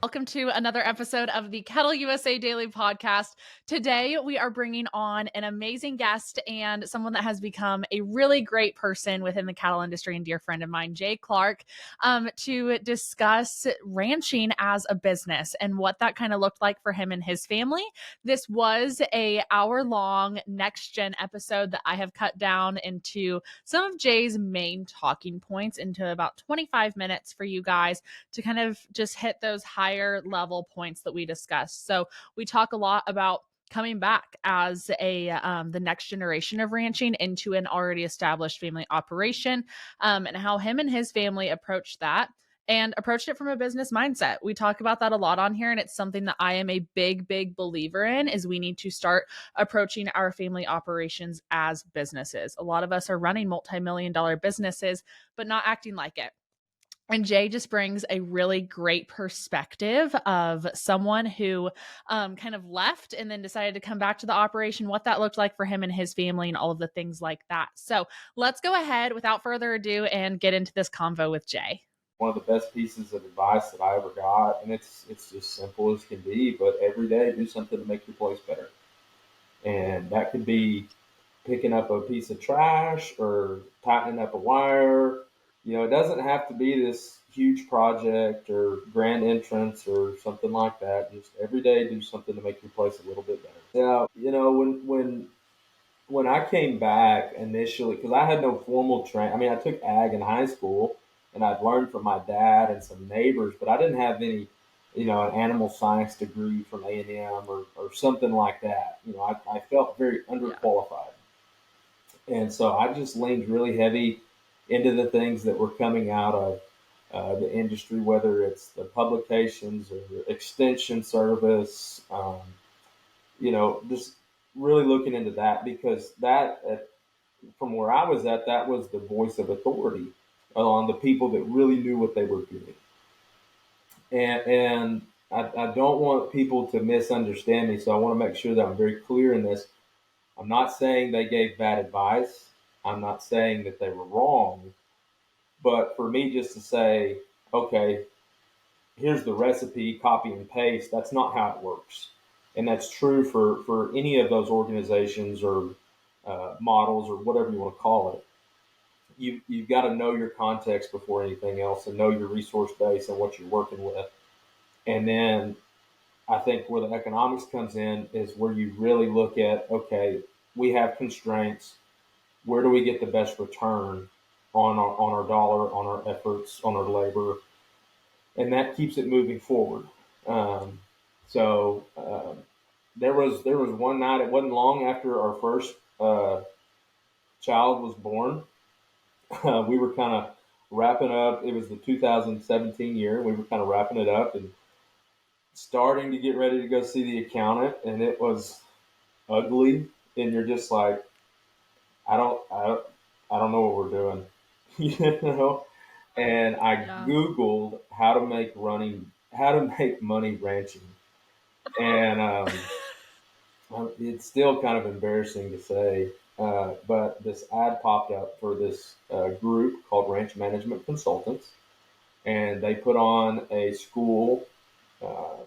Welcome to another episode of the Kettle USA Daily Podcast. Today, we are bringing on an amazing guest and someone that has become a really great person within the cattle industry and dear friend of mine, Jay Clark, to discuss ranching as a business and what that kind of looked like for him and his family. This was a hour-long next-gen episode that I have cut down into some of Jay's main talking points into about 25 minutes for you guys to kind of just hit those higher level points that we discussed. So we talk a lot about coming back as the next generation of ranching into an already established family operation, and how him and his family approached that and approached it from a business mindset. We talk about that a lot on here, and it's something that I am a big believer in, is we need to start approaching our family operations as businesses. A lot of us are running multi-million-dollar businesses but not acting like it. And Jay just brings a really great perspective of someone who kind of left and then decided to come back to the operation, what that looked like for him and his family, and all of the things like that. So let's go ahead without further ado and get into this convo with Jay. One of the best pieces of advice that I ever got, and it's just simple as can be, but every day do something to make your place better. And that could be picking up a piece of trash or tightening up a wire. It doesn't have to be this huge project or grand entrance or something like that. Just every day do something to make your place a little bit better. Now, when I came back initially, because I had no formal training. I mean, I took ag in high school, and I'd learned from my dad and some neighbors, but I didn't have any, an animal science degree from A&M or something like that. I felt very underqualified. And so I just leaned really heavy into the things that were coming out of the industry, whether it's the publications or the extension service, just really looking into that, because from where I was at, that was the voice of authority on the people that really knew what they were doing. And I don't want people to misunderstand me, so I want to make sure that I'm very clear in this. I'm not saying they gave bad advice. I'm not saying that they were wrong. But for me just to say, okay, here's the recipe, copy and paste, that's not how it works. And that's true for any of those organizations or models or whatever you want to call it. You've got to know your context before anything else, and know your resource base and what you're working with. And then I think where the economics comes in is where you really look at, okay, we have constraints. Where do we get the best return on our dollar, on our efforts, on our labor? And that keeps it moving forward. So there was one night, it wasn't long after our first child was born. We were kind of wrapping up. It was the 2017 year. We were kind of wrapping it up and starting to get ready to go see the accountant, and it was ugly. And you're just like, I don't know what we're doing, And I Googled how to make money ranching, and it's still kind of embarrassing to say, but this ad popped up for this group called Ranch Management Consultants, and they put on a school all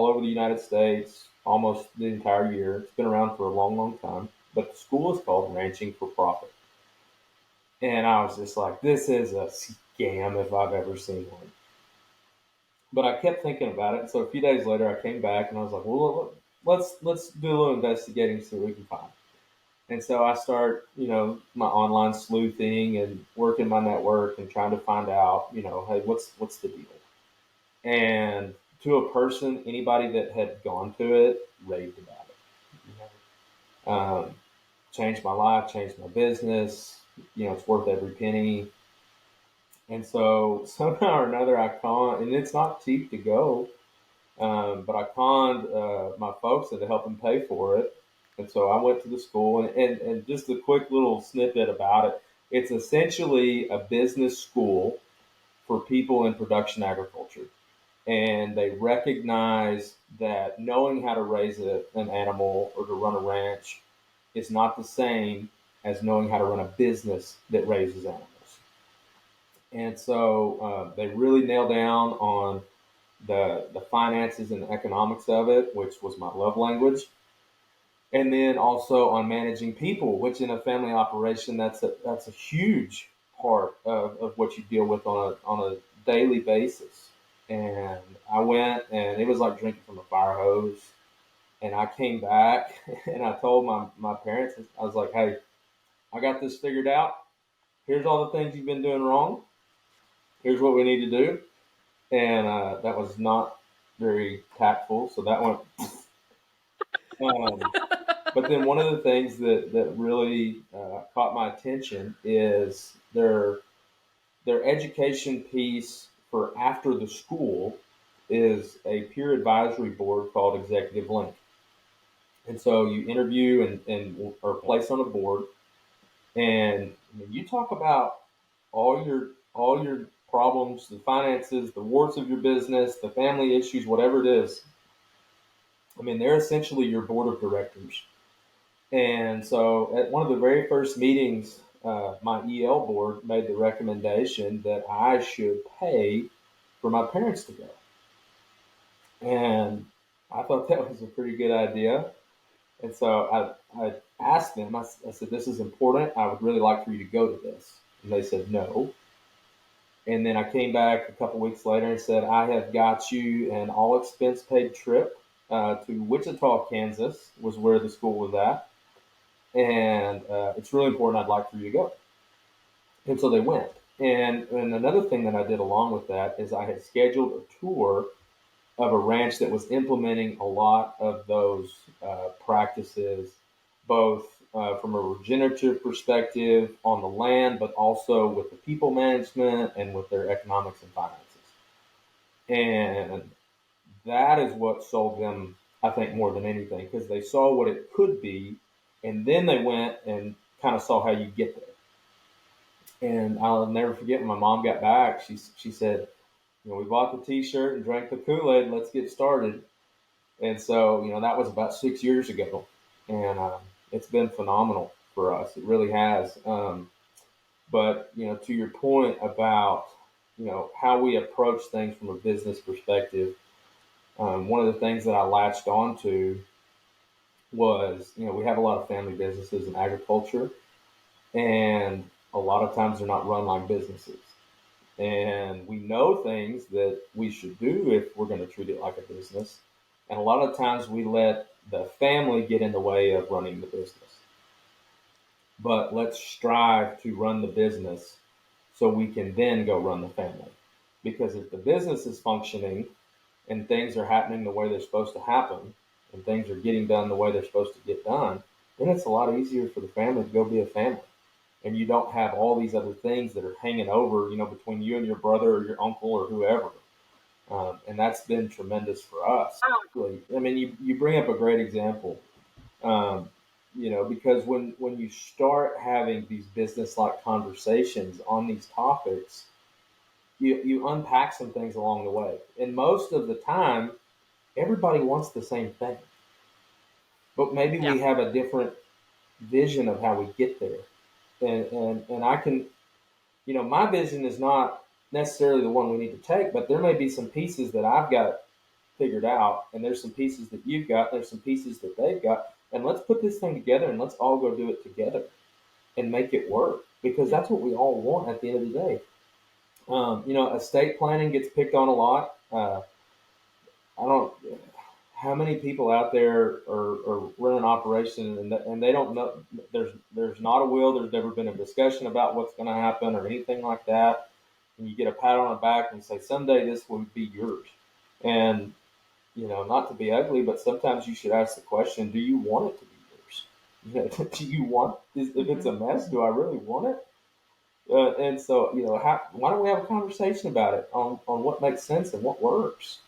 over the United States almost the entire year. It's been around for a long time, but the school is called Ranching for Profit. And I was just like, this is a scam if I've ever seen one. But I kept thinking about it. So a few days later, I came back and I was like, well, let's do a little investigating, see what we can find. And so I start, my online sleuthing and working my network and trying to find out, hey, what's the deal? And to a person, anybody that had gone to it raved about it. Changed my life, changed my business. It's worth every penny. And so somehow or another, and it's not cheap to go, but I conned my folks into helping pay for it. And so I went to the school, and just a quick little snippet about it. It's essentially a business school for people in production agriculture. And they recognize that knowing how to raise an animal or to run a ranch is not the same as knowing how to run a business that raises animals. And so they really nail down on the finances and the economics of it, which was my love language, and then also on managing people, which in a family operation, that's a huge part of what you deal with on a daily basis. And I went, and it was like drinking from a fire hose. And I came back and I told my parents, I was like, hey, I got this figured out. Here's all the things you've been doing wrong. Here's what we need to do. And that was not very tactful. So that went. But then one of the things that really caught my attention is their education piece for after the school is a peer advisory board called Executive Link. And so you interview and are placed on a board, and I mean, you talk about all your problems, the finances, the warts of your business, the family issues, whatever it is. I mean, they're essentially your board of directors. And so at one of the very first meetings, my EL board made the recommendation that I should pay for my parents to go. And I thought that was a pretty good idea. And so I asked them, I said, this is important. I would really like for you to go to this. And they said, no. And then I came back a couple weeks later and said, I have got you an all expense paid trip to Wichita, Kansas, was where the school was at. And it's really important. I'd like for you to go. And so they went. And another thing that I did along with that is I had scheduled a tour of a ranch that was implementing a lot of those practices, both from a regenerative perspective on the land, but also with the people management and with their economics and finances. And that is what sold them, I think, more than anything, because they saw what it could be, and then they went and kind of saw how you get there. And I'll never forget when my mom got back, she said, we bought the T-shirt and drank the Kool-Aid. Let's get started. And so, that was about 6 years ago, and it's been phenomenal for us. It really has. But to your point about how we approach things from a business perspective, one of the things that I latched onto was we have a lot of family businesses in agriculture, and a lot of times they're not run like businesses. And we know things that we should do if we're going to treat it like a business. And a lot of times we let the family get in the way of running the business. But let's strive to run the business so we can then go run the family. Because if the business is functioning and things are happening the way they're supposed to happen, and things are getting done the way they're supposed to get done, then it's a lot easier for the family to go be a family. And you don't have all these other things that are hanging over, between you and your brother or your uncle or whoever. And that's been tremendous for us. I mean, you bring up a great example, because when you start having these business-like conversations on these topics, you unpack some things along the way. And most of the time, everybody wants the same thing. But maybe Yeah. we have a different vision of how we get there. And I can, my vision is not necessarily the one we need to take, but there may be some pieces that I've got figured out, and there's some pieces that you've got, there's some pieces that they've got, and let's put this thing together and let's all go do it together and make it work, because that's what we all want at the end of the day. Estate planning gets picked on a lot. I don't. How many people out there are running an operation and they don't know there's not a will, there's never been a discussion about what's going to happen or anything like that, and you get a pat on the back and say someday this will be yours. And not to be ugly, but sometimes you should ask the question, do you want it to be yours? Do you want, if it's a mess, do I really want it? And so, why don't we have a conversation about it on what makes sense and what works?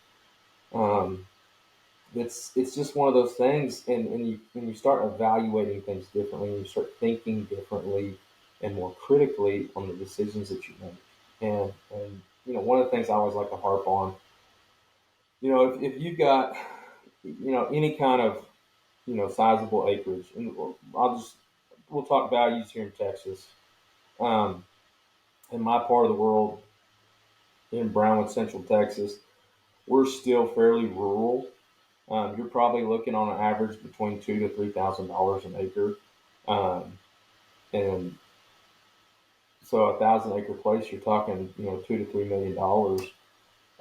Um, it's just one of those things, and you start evaluating things differently, and you start thinking differently and more critically on the decisions that you make. And one of the things I always like to harp on, if you've got any kind of sizable acreage, and we'll talk values here in Texas. In my part of the world, in Brownwood, Central Texas, we're still fairly rural. You're probably looking on an average between $2,000 to $3,000 an acre. And so 1,000 acre place, you're talking, $2 to $3 million.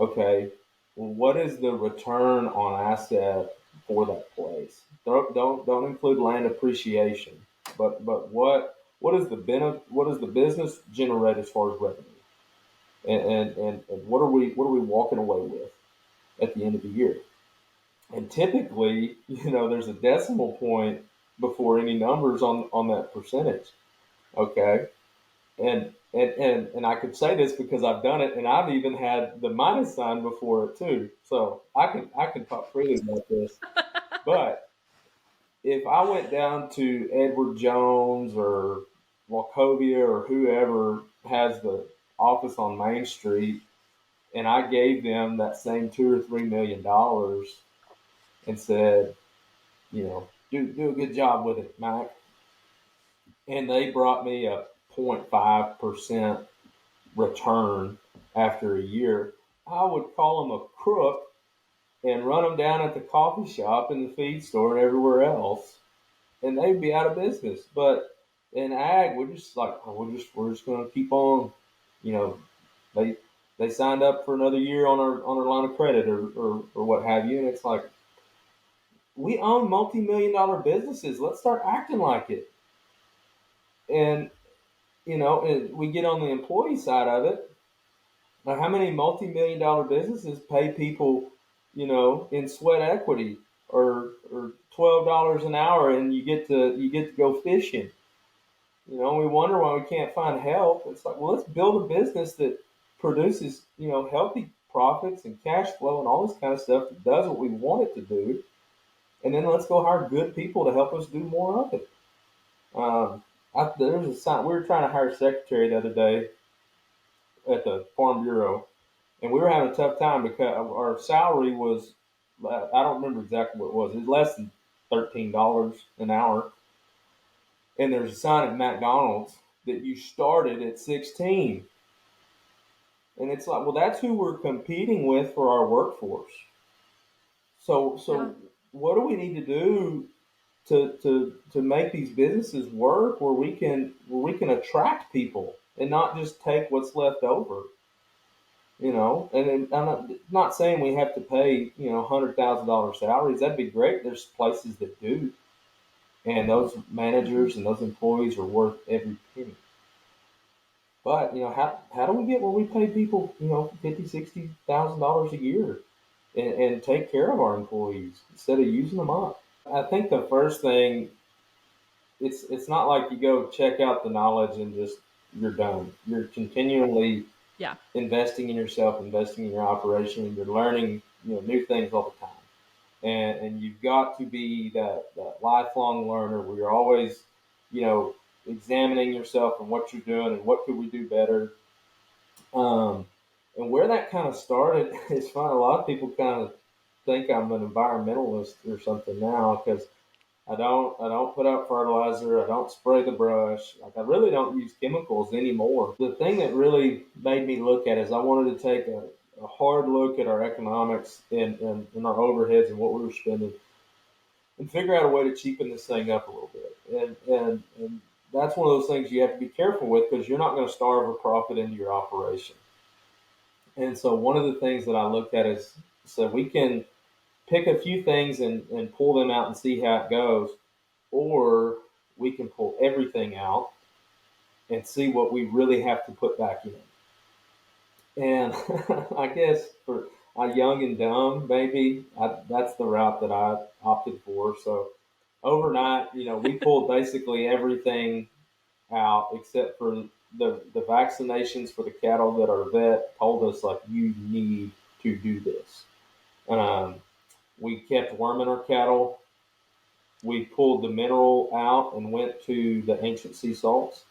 Okay, well, what is the return on asset for that place? Don't include land appreciation, but what is the business generate as far as revenue, and what are we walking away with at the end of the year? And typically, there's a decimal point before any numbers on that percentage. Okay, and I could say this because I've done it, and I've even had the minus sign before it too. So I can talk freely about this. But if I went down to Edward Jones or Wachovia or whoever has the office on Main Street, and I gave them that same $2 or $3 million and said, do a good job with it, Mike, and they brought me a 0.5% return after a year, I would call them a crook and run them down at the coffee shop and the feed store and everywhere else, and they'd be out of business. But in ag, we're just like, oh, we're just going to keep on. You know, they signed up for another year on our line of credit or what have you, and it's like, we own multi-million-dollar businesses. Let's start acting like it. And and we get on the employee side of it. Now, how many multi-million-dollar businesses pay people, in sweat equity or $12 an hour, and you get to go fishing? We wonder why we can't find help. It's like, well, let's build a business that produces, healthy profits and cash flow and all this kind of stuff that does what we want it to do, and then let's go hire good people to help us do more of it. There's a sign. We were trying to hire a secretary the other day at the Farm Bureau, and we were having a tough time because our salary was, I don't remember exactly what it was. It was less than $13 an hour. And there's a sign at McDonald's that you started at 16. And it's like, well, that's who we're competing with for our workforce. So Yeah. what do we need to do to make these businesses work where we can attract people and not just take what's left over? And I'm not saying we have to pay, $100,000 salaries. That'd be great. There's places that do, and those managers and those employees are worth every penny. But how do we get where we pay people, $50,000, $60,000 a year, and take care of our employees instead of using them up? I think the first thing, it's not like you go check out the knowledge and just you're done. You're continually Yeah. investing in yourself, investing in your operation, and you're learning new things all the time. And you've got to be that lifelong learner where you're always examining yourself and what you're doing and what could we do better. And where that kind of started is fun. A lot of people kind of think I'm an environmentalist or something now because I don't put out fertilizer. I don't spray the brush. Like, I really don't use chemicals anymore. The thing that really made me look at it is I wanted to take a hard look at our economics and our overheads and what we were spending, and figure out a way to cheapen this thing up a little bit. And that's one of those things you have to be careful with because you're not going to starve a profit into your operation. And so one of the things that I looked at is, so we can pick a few things and pull them out and see how it goes, or we can pull everything out and see what we really have to put back in. And I guess for a young and dumb, maybe that's the route that I opted for. So overnight, we pulled basically everything out except for the vaccinations for the cattle that our vet told us, like, you need to do this. Um, we kept worming our cattle. We pulled the mineral out and went to the ancient sea salts.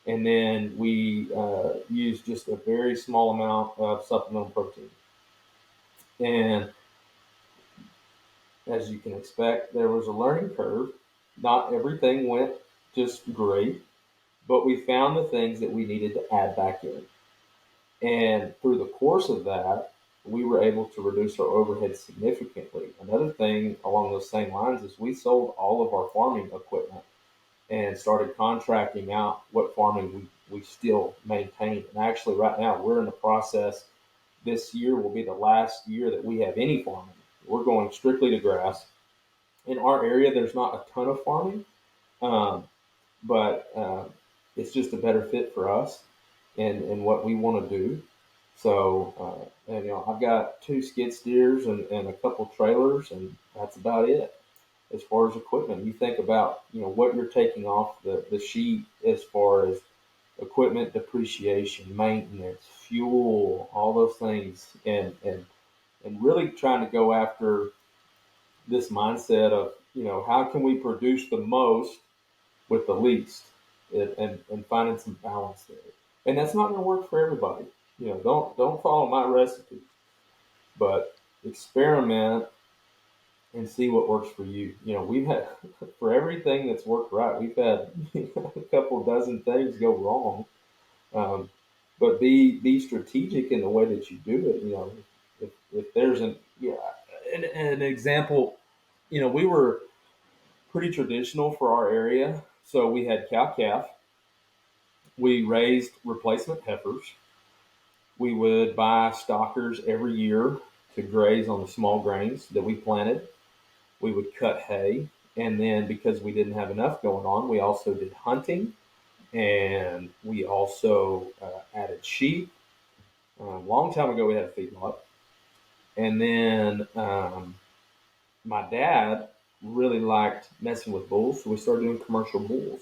And then we used just a very small amount of supplemental protein. And as you can expect, there was a learning curve. Not everything went just great, but we found the things that we needed to add back in. And through the course of that, we were able to reduce our overhead significantly. Another thing along those same lines is we sold all of our farming equipment and started contracting out what farming we still maintain. And actually, right now, we're in the process. This year will be the last year that we have any farming. We're going strictly to grass. In our area, there's not a ton of farming, um, but it's just a better fit for us and what we want to do. So, and I've got 2 skid steers and a couple trailers, and that's about it as far as equipment. You think about what you're taking off the sheet as far as equipment depreciation, maintenance, fuel, all those things, and really trying to go after this mindset of how can we produce the most with the least, and finding some balance there. And that's not going to work for everybody. Don't follow my recipe, but experiment and see what works for you. We've had for everything that's worked right, we've had a couple dozen things go wrong. But be strategic in the way that you do it. If there's an example, we were pretty traditional for our area, so we had cow calf. We raised replacement heifers. We would buy stockers every year to graze on the small grains that we planted. We would cut hay. And then because we didn't have enough going on, we also did hunting, and we also added sheep. A long time ago, we had a feedlot. And then my dad really liked messing with bulls, so we started doing commercial bulls.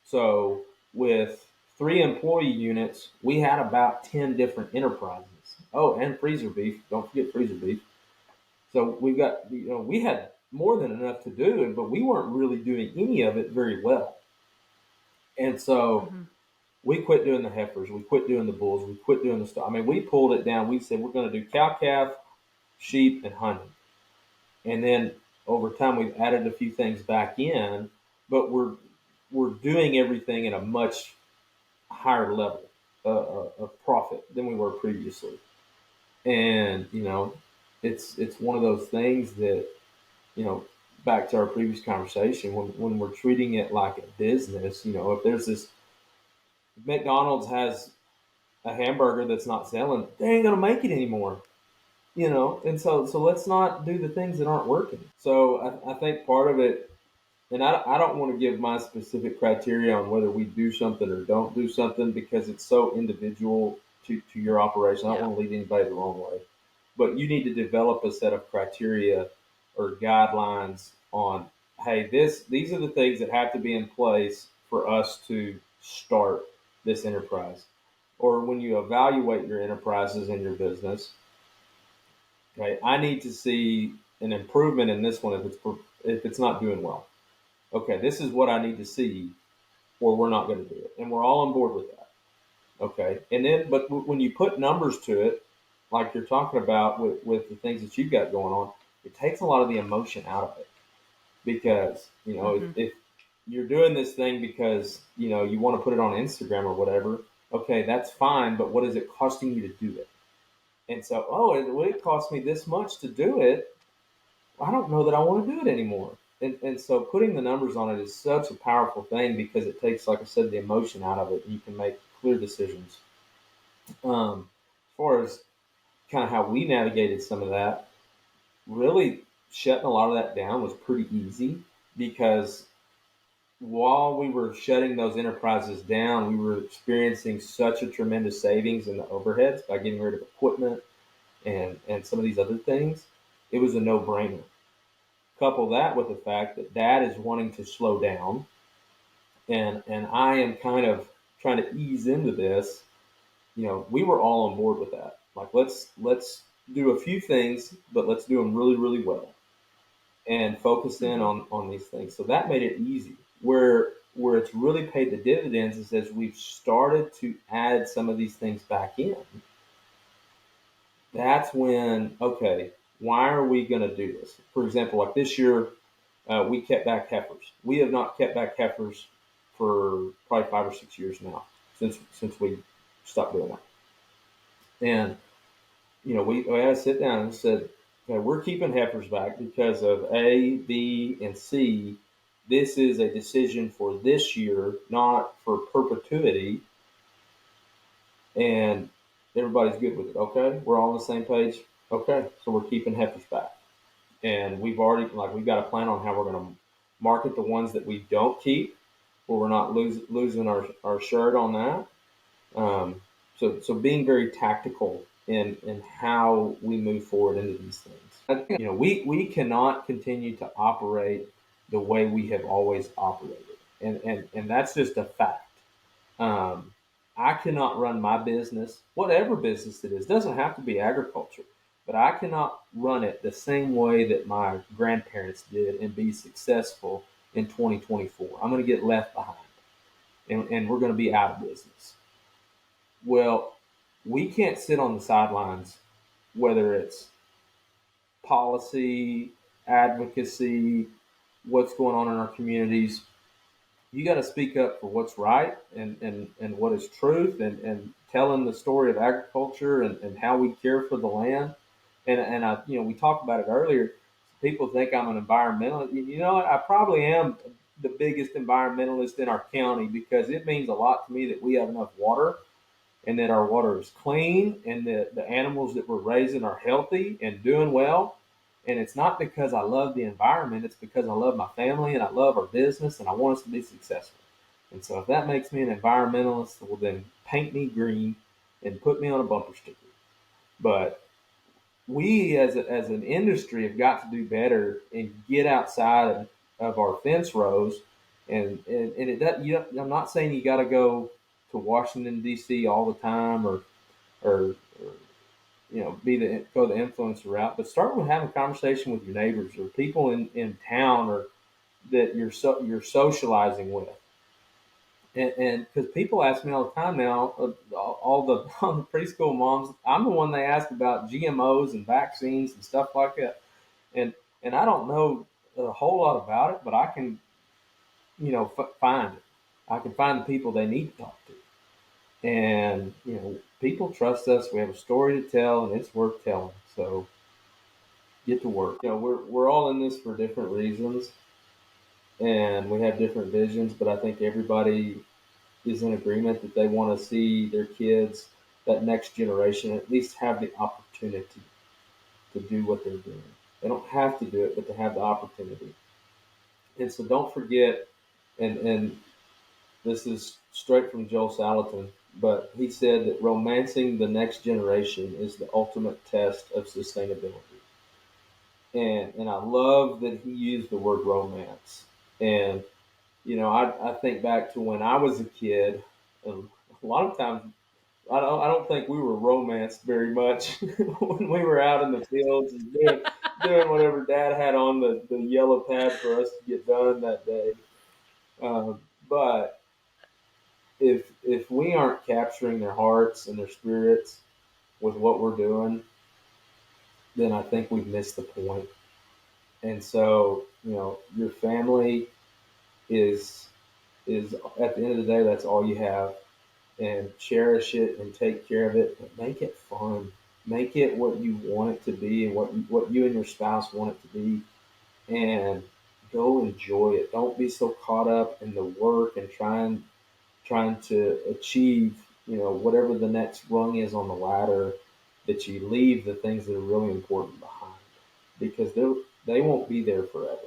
So with 3 employee units, we had about 10 different enterprises. Oh, and freezer beef. Don't forget freezer beef. So we've got, we had more than enough to do, but we weren't really doing any of it very well. And so we quit doing the heifers. We quit doing the bulls. We quit doing the stuff. I mean, we pulled it down. We said we're going to do cow calf, sheep, and hunting. And then over time, we've added a few things back in, but we're doing everything at a much higher level of profit than we were previously. And it's one of those things that back to our previous conversation, when we're treating it like a business, if there's this McDonald's has a hamburger that's not selling, they ain't gonna make it anymore. And so let's not do the things that aren't working. So I think part of it, and I don't want to give my specific criteria on whether we do something or don't do something, because it's so individual to your operation. I don't want to lead anybody the wrong way, but you need to develop a set of criteria or guidelines on, hey, these are the things that have to be in place for us to start this enterprise. Or when you evaluate your enterprises in your business, okay, I need to see an improvement in this one if it's not doing well. Okay, this is what I need to see, or we're not going to do it, and we're all on board with that. Okay, and then but when you put numbers to it, like you're talking about with the things that you've got going on, it takes a lot of the emotion out of it, because if you're doing this thing because you want to put it on Instagram or whatever, okay, that's fine, but what is it costing you to do it? And so, it cost me this much to do it. I don't know that I want to do it anymore. And so putting the numbers on it is such a powerful thing, because it takes, like I said, the emotion out of it, and you can make clear decisions. As far as kind of how we navigated some of that, really shutting a lot of that down was pretty easy, because while we were shutting those enterprises down, we were experiencing such a tremendous savings in the overheads by getting rid of equipment and some of these other things. It was a no-brainer. Couple that with the fact that Dad is wanting to slow down, and I am kind of trying to ease into this. We were all on board with that. Like, let's do a few things, but let's do them really, really well, and focus in on these things. So that made it easy. Where it's really paid the dividends is as we've started to add some of these things back in. That's when, okay, why are we going to do this? For example, like this year, we kept back heifers. We have not kept back heifers for probably 5 or 6 years now, since we stopped doing that. And we had to sit down and said, okay, we're keeping heifers back because of A, B, and C. This is a decision for this year, not for perpetuity. And everybody's good with it. Okay, we're all on the same page. Okay, so we're keeping heifers back, and we've got a plan on how we're going to market the ones that we don't keep, where we're not losing our shirt on that. So being very tactical in how we move forward into these things. We cannot continue to operate the way we have always operated, and that's just a fact. Um, I cannot run my business, whatever business it is, doesn't have to be agriculture, but I cannot run it the same way that my grandparents did and be successful in 2024. I'm going to get left behind, and we're going to be out of business. Well, we can't sit on the sidelines, whether it's policy, advocacy, what's going on in our communities. You got to speak up for what's right and what is truth, and telling the story of agriculture and how we care for the land. And we talked about it earlier. People think I'm an environmentalist. I probably am the biggest environmentalist in our county, because it means a lot to me that we have enough water, and that our water is clean, and that the animals that we're raising are healthy and doing well. And it's not because I love the environment, it's because I love my family and I love our business and I want us to be successful. And so if that makes me an environmentalist, well, then paint me green and put me on a bumper sticker. But we as an industry have got to do better and get outside of our fence rows. And it does, I'm not saying you got to go to Washington D.C. all the time, or go the influencer route, but start with having a conversation with your neighbors or people in town, or that you're socializing with. And because people ask me all the time now, all the preschool moms, I'm the one they ask about GMOs and vaccines and stuff like that. And I don't know a whole lot about it, but I can, find it. I can find the people they need to talk to. And, people trust us. We have a story to tell, and it's worth telling. So get to work. We're all in this for different reasons, and we have different visions, but I think everybody is in agreement that they want to see their kids, that next generation, at least have the opportunity to do what they're doing. They don't have to do it, but to have the opportunity. And so don't forget, and this is straight from Joel Salatin, but he said that romancing the next generation is the ultimate test of sustainability. And I love that he used the word romance. And I think back to when I was a kid. A lot of times, I don't think we were romanced very much when we were out in the fields and doing whatever Dad had on the yellow pad for us to get done that day. But if we aren't capturing their hearts and their spirits with what we're doing, then I think we've missed the point. And so, your family is at the end of the day, that's all you have. And cherish it and take care of it, but make it fun. Make it what you want it to be, and what you and your spouse want it to be, and go enjoy it. Don't be so caught up in the work and trying to achieve, whatever the next rung is on the ladder, that you leave the things that are really important behind, because they won't be there forever.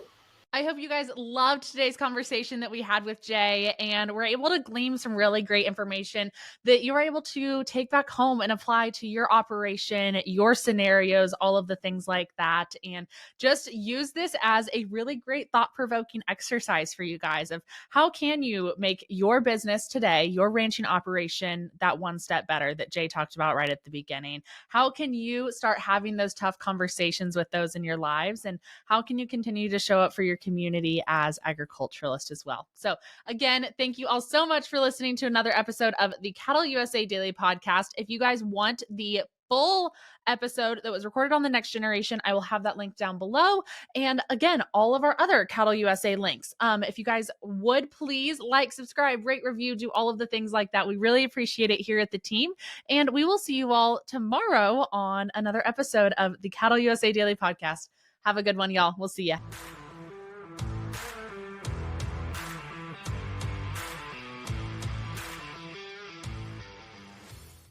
I hope you guys loved today's conversation that we had with Jay, and we're able to glean some really great information that you're able to take back home and apply to your operation, your scenarios, all of the things like that. And just use this as a really great thought-provoking exercise for you guys of how can you make your business today, your ranching operation, that one step better that Jay talked about right at the beginning. How can you start having those tough conversations with those in your lives, and how can you continue to show up for your community as agriculturalists as well? So again, thank you all so much for listening to another episode of the Cattle USA Daily Podcast. If you guys want the full episode that was recorded on the Next Generation. I will have that link down below. And again, all of our other Cattle USA links. If you guys would please like, subscribe, rate, review, do all of the things like that. We really appreciate it here at the team. And we will see you all tomorrow on another episode of the Cattle USA Daily Podcast. Have a good one, y'all. We'll see ya.